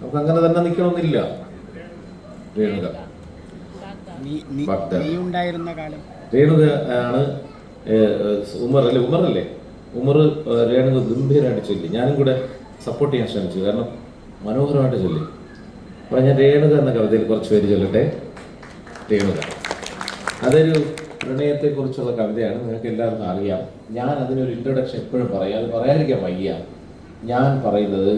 നമുക്ക് അങ്ങനെ തന്നെ നിൽക്കണമെന്നില്ല. രേണുക രേണുക ആണ് ഉമറല്ലേ ഉമർ രേണുക ഗംഭീരമായിട്ട് ചൊല്ലി. ഞാനും കൂടെ സപ്പോർട്ട് ചെയ്യാൻ ശ്രമിച്ചു, കാരണം മനോഹരമായിട്ട് ചൊല്ലി. അപ്പോൾ ഞാൻ രേണുക എന്ന കവിതയിൽ കുറച്ച് പേര് ചൊല്ലട്ടെ. രേണുക അതൊരു പ്രണയത്തെക്കുറിച്ചുള്ള കവിതയാണ്, നിങ്ങൾക്ക് എല്ലാവർക്കും അറിയാം. ഞാൻ അതിനൊരു ഇൻട്രൊഡക്ഷൻ എപ്പോഴും പറയാം, അത് പറയാതിരിക്കാൻ വയ്യ. ഞാൻ പറയുന്നത്,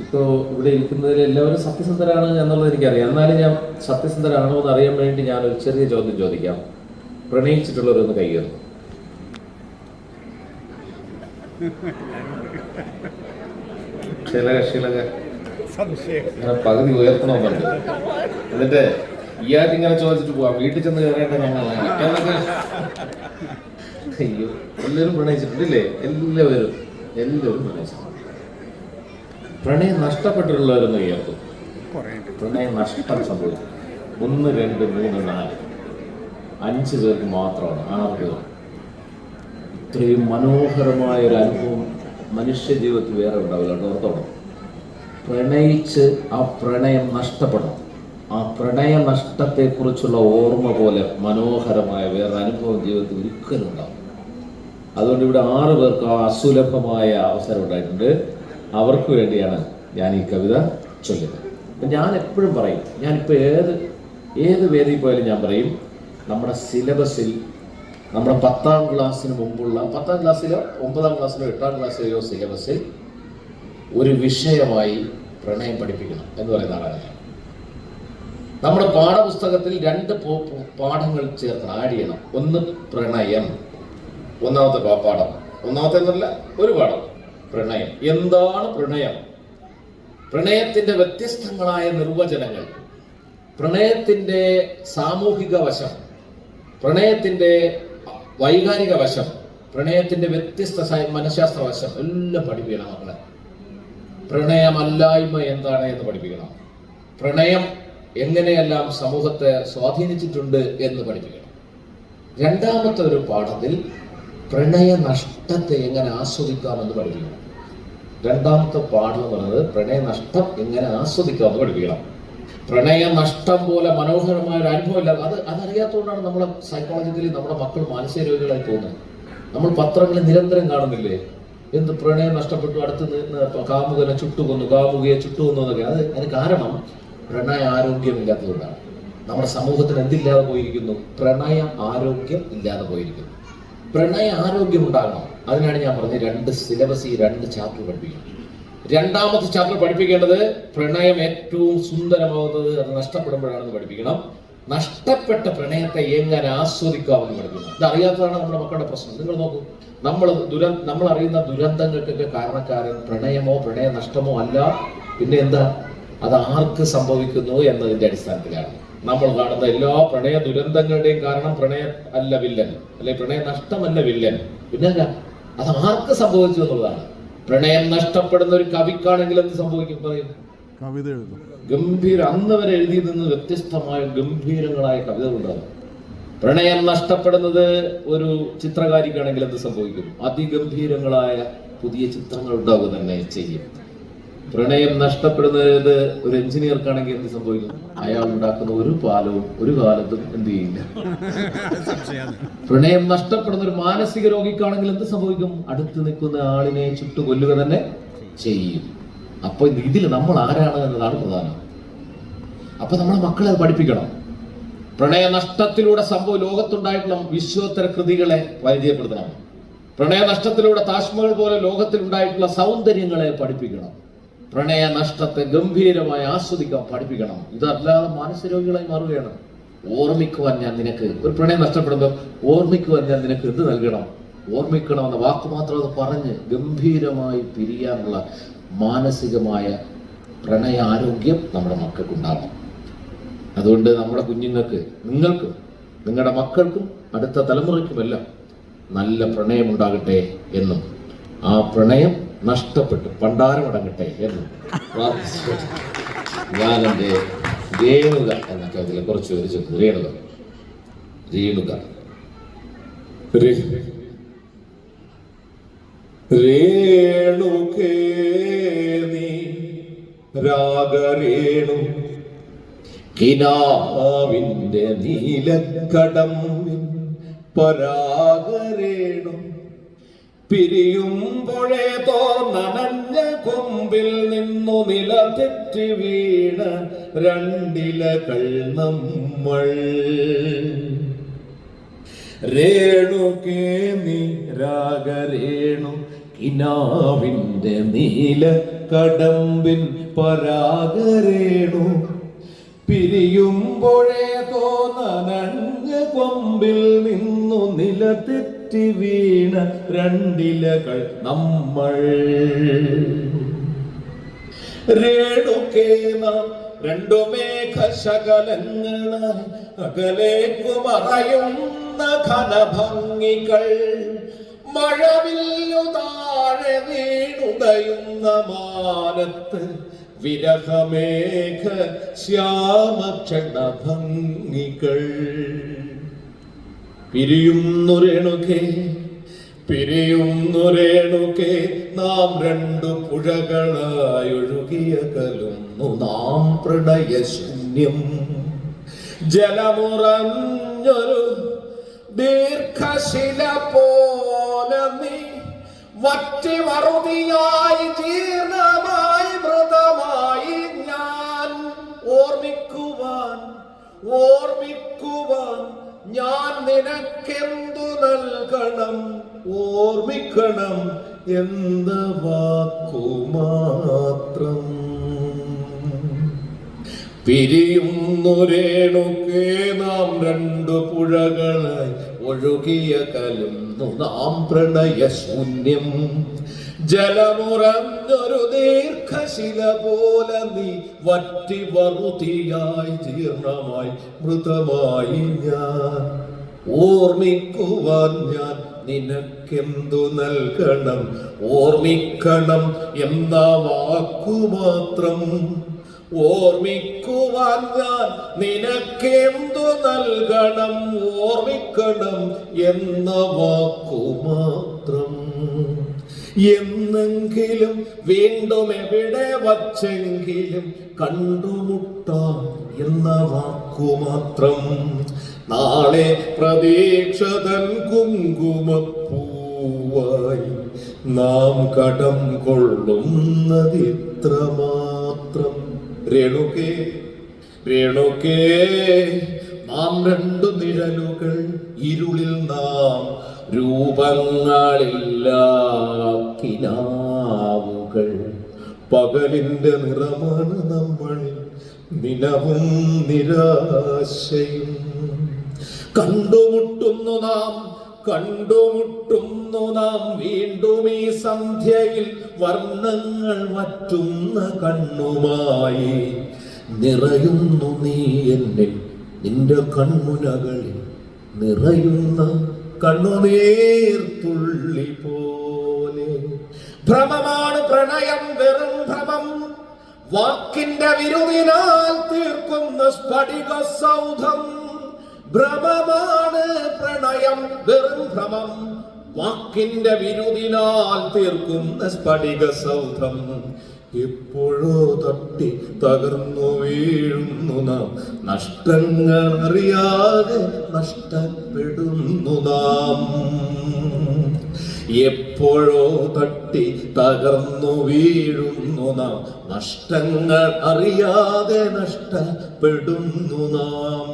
ഇപ്പോൾ ഇവിടെ ഇരിക്കുന്നതിൽ എല്ലാവരും സത്യസന്ധരാണ് എന്നുള്ളത് എനിക്കറിയാം. എന്നാലും ഞാൻ സത്യസന്ധരാണോ എന്ന് അറിയാൻ വേണ്ടി ഞാനൊരു ചെറിയ ചോദ്യം ചോദിക്കാം. പ്രണയിച്ചിട്ടുള്ളവരൊന്ന് കൈകേറും. ചില കക്ഷികളൊക്കെ ഇങ്ങനെ പകുതി ഉയർത്തണമെന്നുണ്ട്. എന്നിട്ട് ഇയാൾക്ക് ഇങ്ങനെ ചോദിച്ചിട്ട് പോവാം, വീട്ടിൽ ചെന്ന് കയറേണ്ട ഞങ്ങളാണ്. അയ്യോ, എല്ലാവരും പ്രണയിച്ചിട്ടുണ്ടല്ലേ? എല്ലാവരും പ്രണയിച്ചിട്ടുണ്ട്. പ്രണയം നഷ്ടപ്പെട്ടിട്ടുള്ളവരൊന്ന് ഉയർത്തും. പ്രണയം നഷ്ടം സംഭവിച്ചു 1, 2, 3, 4, 5 പേർക്ക് മാത്രമാണ്, 6 പേർ. ഇത്രയും മനോഹരമായ ഒരു അനുഭവം മനുഷ്യ ജീവിതത്തിൽ വേറെ ഉണ്ടാവില്ല. ഓർത്തോണം, പ്രണയിച്ച് ആ പ്രണയം നഷ്ടപ്പെടണം. ആ പ്രണയ നഷ്ടത്തെക്കുറിച്ചുള്ള ഓർമ്മ പോലെ മനോഹരമായ വേറെ അനുഭവം ജീവിതത്തിൽ ഒരിക്കലും ഉണ്ടാവും. അതുകൊണ്ട് ഇവിടെ 6 പേർക്ക് ആ അസുലഭമായ അവസരം ഉണ്ടായിട്ടുണ്ട്. അവർക്ക് വേണ്ടിയാണ് ഞാൻ ഈ കവിത ചൊല്ലുന്നത്. അപ്പം ഞാൻ എപ്പോഴും പറയും, ഞാനിപ്പോൾ ഏത് വേദിയിൽ പോയാലും ഞാൻ പറയും, നമ്മുടെ സിലബസിൽ നമ്മുടെ 10ാം ക്ലാസ്സിന് മുമ്പുള്ള 10ാം ക്ലാസ്സിലോ 9ാം ക്ലാസ്സിലോ 8ാം ക്ലാസ്സിലെയോ സിലബസിൽ ഒരു വിഷയമായി പ്രണയം പഠിപ്പിക്കണം എന്ന് പറയുന്ന ആളാണ് ഞാൻ. നമ്മുടെ പാഠപുസ്തകത്തിൽ 2 പാഠങ്ങൾ ചേർത്ത് ആഡ് ചെയ്യണം. ഒന്ന് പ്രണയം, ഒന്നാമത്തെ പാഠം, ഒന്നാമത്തെ എന്നല്ല ഒരു പാഠം പ്രണയം. എന്താണ് പ്രണയം? പ്രണയത്തിന്റെ വ്യത്യസ്തങ്ങളായ നിർവചനങ്ങൾ, പ്രണയത്തിന്റെ സാമൂഹിക വശം, പ്രണയത്തിന്റെ വൈകാരിക വശം, പ്രണയത്തിന്റെ വ്യത്യസ്ത മനഃശാസ്ത്ര വശം എല്ലാം പഠിപ്പിക്കണം മക്കളെ. പ്രണയമല്ലായ്മ എന്താണ് എന്ന് പഠിപ്പിക്കണം. പ്രണയം എങ്ങനെയെല്ലാം സമൂഹത്തെ സ്വാധീനിച്ചിട്ടുണ്ട് എന്ന് പഠിപ്പിക്കണം. 2ാമത്തെ ഒരു പാഠത്തിൽ പ്രണയ നഷ്ടത്തെ എങ്ങനെ ആസ്വദിക്കാമെന്ന് പഠിപ്പിക്കണം. 2ാമത്തെ പാഠം എന്ന് പറയുന്നത് പ്രണയ നഷ്ടം എങ്ങനെ ആസ്വദിക്കാമെന്ന് പഠിപ്പിക്കണം. പ്രണയ നഷ്ടം പോലെ മനോഹരമായ ഒരു അനുഭവം ഇല്ല. അതറിയാത്തതുകൊണ്ടാണ് നമ്മുടെ സൈക്കോളജിക്കലി നമ്മുടെ മക്കൾ മാനസിക രോഗികളായി പോകുന്നത്. നമ്മൾ പത്രങ്ങളിൽ നിരന്തരം കാണുന്നില്ലേ, എന്ത് പ്രണയം നഷ്ടപ്പെട്ടു, അടുത്ത് കാമുകനെ ചുട്ടുകൊന്നു, കാമുകയെ ചുട്ടുകൊന്നു എന്നൊക്കെ. അതിന് കാരണം പ്രണയ ആരോഗ്യമില്ലാത്തതുകൊണ്ടാണ്. നമ്മുടെ സമൂഹത്തിന് എന്തില്ലാതെ പോയിരിക്കുന്നു? പ്രണയ ആരോഗ്യം ഇല്ലാതെ പോയിരിക്കുന്നു. പ്രണയ ആരോഗ്യം ഉണ്ടാകണം. അതിനാണ് ഞാൻ പറഞ്ഞത് 2 സിലബസ്, ഈ 2 ചാപ്റ്റർ പഠിപ്പിക്കണം. 2ാമത്തെ ചാപ്റ്റർ പഠിപ്പിക്കേണ്ടത് പ്രണയം ഏറ്റവും സുന്ദരമാവുന്നത് അത് നഷ്ടപ്പെടുമ്പോഴാണെന്ന് പഠിപ്പിക്കണം. നഷ്ടപ്പെട്ട പ്രണയത്തെ എങ്ങനെ ആസ്വദിക്കാമെന്ന് പഠിപ്പിക്കണം. ഇതറിയാത്തതാണ് നമ്മുടെ മക്കളുടെ പ്രശ്നം. നിങ്ങൾ നോക്കൂ, നമ്മൾ അറിയുന്ന ദുരന്തങ്ങൾക്കൊക്കെ കാരണക്കാരൻ പ്രണയമോ പ്രണയ നഷ്ടമോ അല്ല, പിന്നെ എന്താ? അത് ആർക്ക് സംഭവിക്കുന്നു എന്നതിന്റെ അടിസ്ഥാനത്തിലാണ്. നമ്മൾ കാണുന്ന എല്ലാ പ്രണയ ദുരന്തങ്ങളുടെയും കാരണം പ്രണയം അല്ല വില്ലൻ, അല്ലെ പ്രണയ നഷ്ടമല്ല വില്ലൻ, പിന്നെ അത് ആർക്ക് സംഭവിച്ചു എന്നുള്ളതാണ്. പ്രണയം നഷ്ടപ്പെടുന്ന ഒരു കവിക്കാണെങ്കിൽ എന്ത് സംഭവിക്കും? പറയും, കവിത എഴുതും. അന്ന് വരെ എഴുതിയിൽ നിന്ന് വ്യത്യസ്തമായ ഗംഭീരങ്ങളായ കവിതകൾ ഉണ്ടാകും. പ്രണയം നഷ്ടപ്പെടുന്നത് ഒരു ചിത്രകാരിക്കാണെങ്കിൽ എന്ത് സംഭവിക്കും? അതിഗംഭീരങ്ങളായ പുതിയ ചിത്രങ്ങൾ ഉണ്ടാവുക തന്നെ ചെയ്യും. പ്രണയം നഷ്ടപ്പെടുന്നത് ഒരു എഞ്ചിനീയർക്കാണെങ്കിൽ എന്ത് സംഭവിക്കും? അയാൾ ഉണ്ടാക്കുന്ന ഒരു പാലവും ഒരു കാലത്തും എന്ത് ചെയ്യില്ല. പ്രണയം നഷ്ടപ്പെടുന്ന ഒരു മാനസിക രോഗിക്കാണെങ്കിൽ എന്ത് സംഭവിക്കും? അടുത്ത് നിൽക്കുന്ന ആളിനെ ചുട്ടുകൊല്ലുക തന്നെ ചെയ്യും. അപ്പൊ ഇതിൽ നമ്മൾ ആരാണ് എന്നതാണ് പ്രധാനം. അപ്പൊ നമ്മളെ മക്കളെ അത് പഠിപ്പിക്കണം. പ്രണയ നഷ്ടത്തിലൂടെ ലോകത്തുണ്ടായിട്ടുള്ള വിശ്വോത്തര കൃതികളെ പരിചയപ്പെടുത്തണം. പ്രണയ നഷ്ടത്തിലൂടെ താജ്മഹൽ പോലെ ലോകത്തിൽ ഉണ്ടായിട്ടുള്ള സൗന്ദര്യങ്ങളെ പഠിപ്പിക്കണം. പ്രണയ നഷ്ടത്തെ ഗംഭീരമായി ആസ്വദിക്കാൻ പഠിപ്പിക്കണം. ഇതല്ലാതെ മാനസിക രോഗികളായി മാറുകയാണ്. ഓർമ്മിക്കുവാൻ ഞാൻ നിനക്ക്, ഒരു പ്രണയം നഷ്ടപ്പെടുമ്പോൾ ഓർമ്മിക്കുവാൻ ഞാൻ നിനക്ക് എന്ത് നൽകണം? ഓർമ്മിക്കണമെന്ന വാക്ക് മാത്രം അത് പറഞ്ഞ് ഗംഭീരമായി പിരിയാനുള്ള മാനസികമായ പ്രണയ ആരോഗ്യം നമ്മുടെ മക്കൾക്കുണ്ടാകണം. അതുകൊണ്ട് നമ്മുടെ കുഞ്ഞുങ്ങൾക്ക്, നിങ്ങൾക്കും നിങ്ങളുടെ മക്കൾക്കും അടുത്ത തലമുറയ്ക്കുമെല്ലാം നല്ല പ്രണയം ഉണ്ടാകട്ടെ എന്നും ആ പ്രണയം നഷ്ടപ്പെട്ട് പണ്ടാരമടങ്ങട്ടെ എന്നും പ്രാർത്ഥിച്ചു ഞാൻ എൻ്റെ രേണുക എന്ന കവിതയിലെ കുറച്ച് പേര് ചൊല്ലുന്നു. രേണുക രേണുകേ നീ രാഗരേണു കിനാവിന്റെ നീലക്കടമ്പിൻ പരാഗരേണു പിരിയുമ്പോഴേ തോന്നനഞ്ഞ കൊമ്പിൽ നിന്നു നിലതെറ്റി വീണ രണ്ടിലകൾ നമ്മൾ. രേണുകേ നീ രാഗരേണു കിനാവിന്റെ നീലക്കടമ്പിൻ പരാഗരേണു പിരിയുമ്പോഴേ തോന്നനഞ്ഞ കൊമ്പിൽ നിന്നു നിലതെറ്റി വീണ രണ്ടിലകൾ നമ്മൾ. രേണുകേ നാം രണ്ടു മേഘശകലങ്ങളായി അകലേക്കു മറയുന്ന ഘനഭംഗികൾ. മഴവില്ലു താഴെ വീണുടയുന്ന മാനത്ത് വിരഹമേഘ ശ്യാമക്ഷണഭംഗികൾ. പിരിയുന്നു രേണുകേ നാം രണ്ടു പുഴകളായൊഴുകിയ കലുന്നു നാം പ്രണയശൂന്യം. ജലമുറഞ്ഞൊരു ദീർഘശില പോലെ നീ വറ്റി വറുതിയായി ജീർണമായി മൃതമായി ഞാൻ. ഓർമ്മിക്കുവാൻ ഞാൻ നിനക്കെന്തു നൽകണം? ഓർമ്മിക്കണം എന്ന വാക്കുമാത്രം. പിരിയുന്നു രേണുകേ നാം രണ്ടു പുഴകളായി ഒഴുകിയ കലുന്നു നാം പ്രണയശൂന്യം. ജലമുറഞ്ഞൊരു ദീർഘശില പോലെ നീ വറ്റി വറുതിയായി ജീർണമായി മൃതമായി ഞാൻ. ഓർമ്മിക്കുവാൻ ഞാൻ നിനക്കെന്തു നൽകണം? ഓർമ്മിക്കണം എന്ന വാക്കുമാത്രം. ഓർമ്മിക്കുവാൻ ഞാൻ നിനക്കെന്തു നൽകണം? ഓർമ്മിക്കണം എന്ന വാക്കുമാത്രം. എന്നെങ്കിലും വീണ്ടും എവിടെ വച്ചെങ്കിലും കണ്ടുമുട്ടാം എന്ന വാക്കുമാത്രം. നാളെ പ്രതീക്ഷതൻ കുങ്കുമപ്പൂവായി നാം കടം കൊള്ളുന്നതിത്രമാത്രം. രേണുകേ നാം രണ്ടു നിഴലുകൾ, ഇരുളിൽ നാം രൂപങ്ങളില്ല കിനാവുകൾ. പകലിന്റെ നിറമാണ് നമ്മൾ, നിലവും നിരാശയും. കണ്ടുമുട്ടുന്നു നാം വീണ്ടും ഈ സന്ധ്യയിൽ വർണ്ണങ്ങൾ വറ്റുന്ന കണ്ണുമായി. നിറയുന്നു നീ എന്നിൽ, നിന്റെ കൺമുനകളിൽ നിറയുന്ന കണ്ണുനീർത്തുള്ളി പോലെ. ഭ്രമമാണ് പ്രണയം, വെറും ഭ്രമം. വാക്കിന്റെ വിരുദിനാൽ തീർക്കുന്ന സ്ഫടിക സൗധം. ഭ്രമമാണ് പ്രണയം, വെറും ഭ്രമം. വാക്കിന്റെ വിരുദിനാൽ തീർക്കുന്ന സ്ഫടിക സൗധം. എപ്പോഴോ തട്ടി തകർന്നു വീഴുന്നു നാം, നഷ്ടങ്ങൾ അറിയാതെ നഷ്ടപ്പെടുന്നു നാം. എപ്പോഴോ തട്ടി തകർന്നു വീഴുന്നു നാം, നഷ്ടങ്ങൾ അറിയാതെ നഷ്ടപ്പെടുന്നു നാം.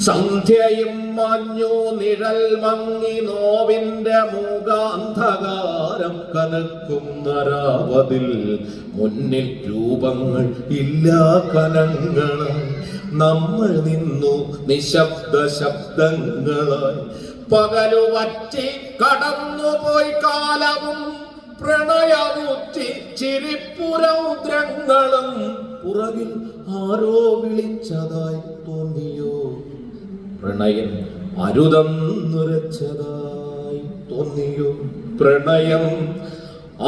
സന്ധ്യയും മഞ്ഞു നിഴൽ മങ്ങി നോവിന്റെ മൂകാന്ധകാരം കനക്കുന്ന രാവതിൽ മുന്നിൽ രൂപങ്ങൾ ഇല്ലാ കനങ്ങളായി നമ്മൾ നിന്നു നിശബ്ദ ശബ്ദങ്ങളായി. പകലു വറ്റി കടന്നുപോയി കാലവും പ്രണയമുറ്റി ചിരിപ്പുരൗദ്രങ്ങളും. പുറകിൽ ആരോ വിളിച്ചതായി തോന്നിയോ? പ്രണയം അരുതെന്നുരച്ചതായി തോന്നിയോ? പ്രണയം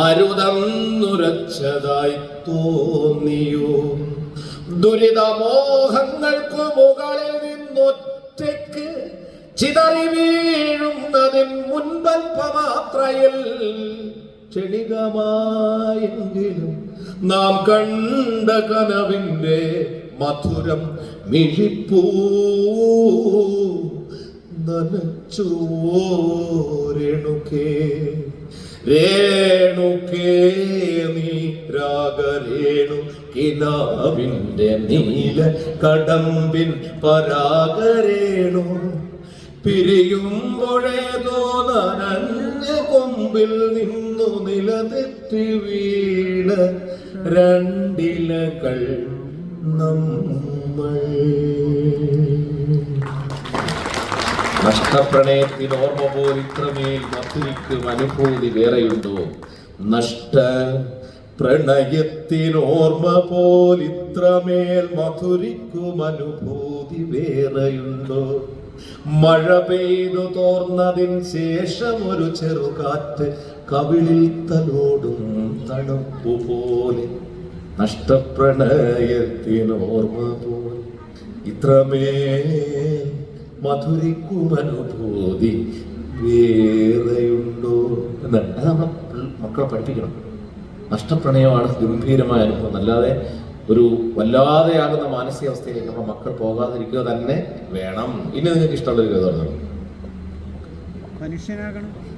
അരുതെന്നുരച്ചതായി തോന്നിയോ? ദുരിതമോഹങ്ങൾക്ക് മുകളിൽ നിന്നൊറ്റയ്ക്ക് ചിതറി വീഴുന്നതിൻ മുൻപൽപമാത്രയിൽ ക്ഷണികമായെങ്കിലും നാം കണ്ട കനവിന്റെ മധുരം മിഴിപ്പൂ നനച്ചുവോരെണുക്കേ രേണുക്കേ നീ രാഗരേണു കിനാവിന്റെ നീല കടമ്പിൻ പരാഗരേണു പിരിയുമ്പോഴേതോ നനഞ്ഞ കൊമ്പിൽ നിന്നു നിലതെറ്റി വീണ രണ്ടിലകൾ നമ്മൾ. നഷ്ടപ്രണയത്തിന് ഓർമ്മ പോൽ ഇത്രമേൽ മധുരിക്കും അനുഭൂതി വേറെയുണ്ടോ? നഷ്ട പ്രണയത്തിന് ഓർമ്മ പോൽ ഇത്രമേൽ മധുരിക്കും അനുഭൂതി വേറെയുണ്ടോ? മഴ പെയ്തു തോർന്നതിന് ശേഷം ഒരു ചെറുകാറ്റ് കവിളിൽ തലോടും തണുപ്പു പോലെ. നഷ്ടപ്രണയത്തിന് ഓർമ്മ പോലെ ഇത്രമേൽ മധുരിക്കും അനുഭൂതി വേറെയുണ്ടോ എന്നാണ്. അത് നമ്മളെ മക്കളെ പഠിപ്പിക്കണം. നഷ്ടപ്രണയമാണ് ഗംഭീരമായ അനുഭവം, അല്ലാതെ ഒരു വല്ലാതെയാകുന്ന മാനസികാവസ്ഥയിലേക്ക് നമ്മുടെ മക്കൾ പോകാതിരിക്കുക തന്നെ വേണം. ഇനി നിങ്ങൾക്ക് ഇഷ്ടമുള്ളൊരു കഥ പറഞ്ഞു. മനുഷ്യനാകണം.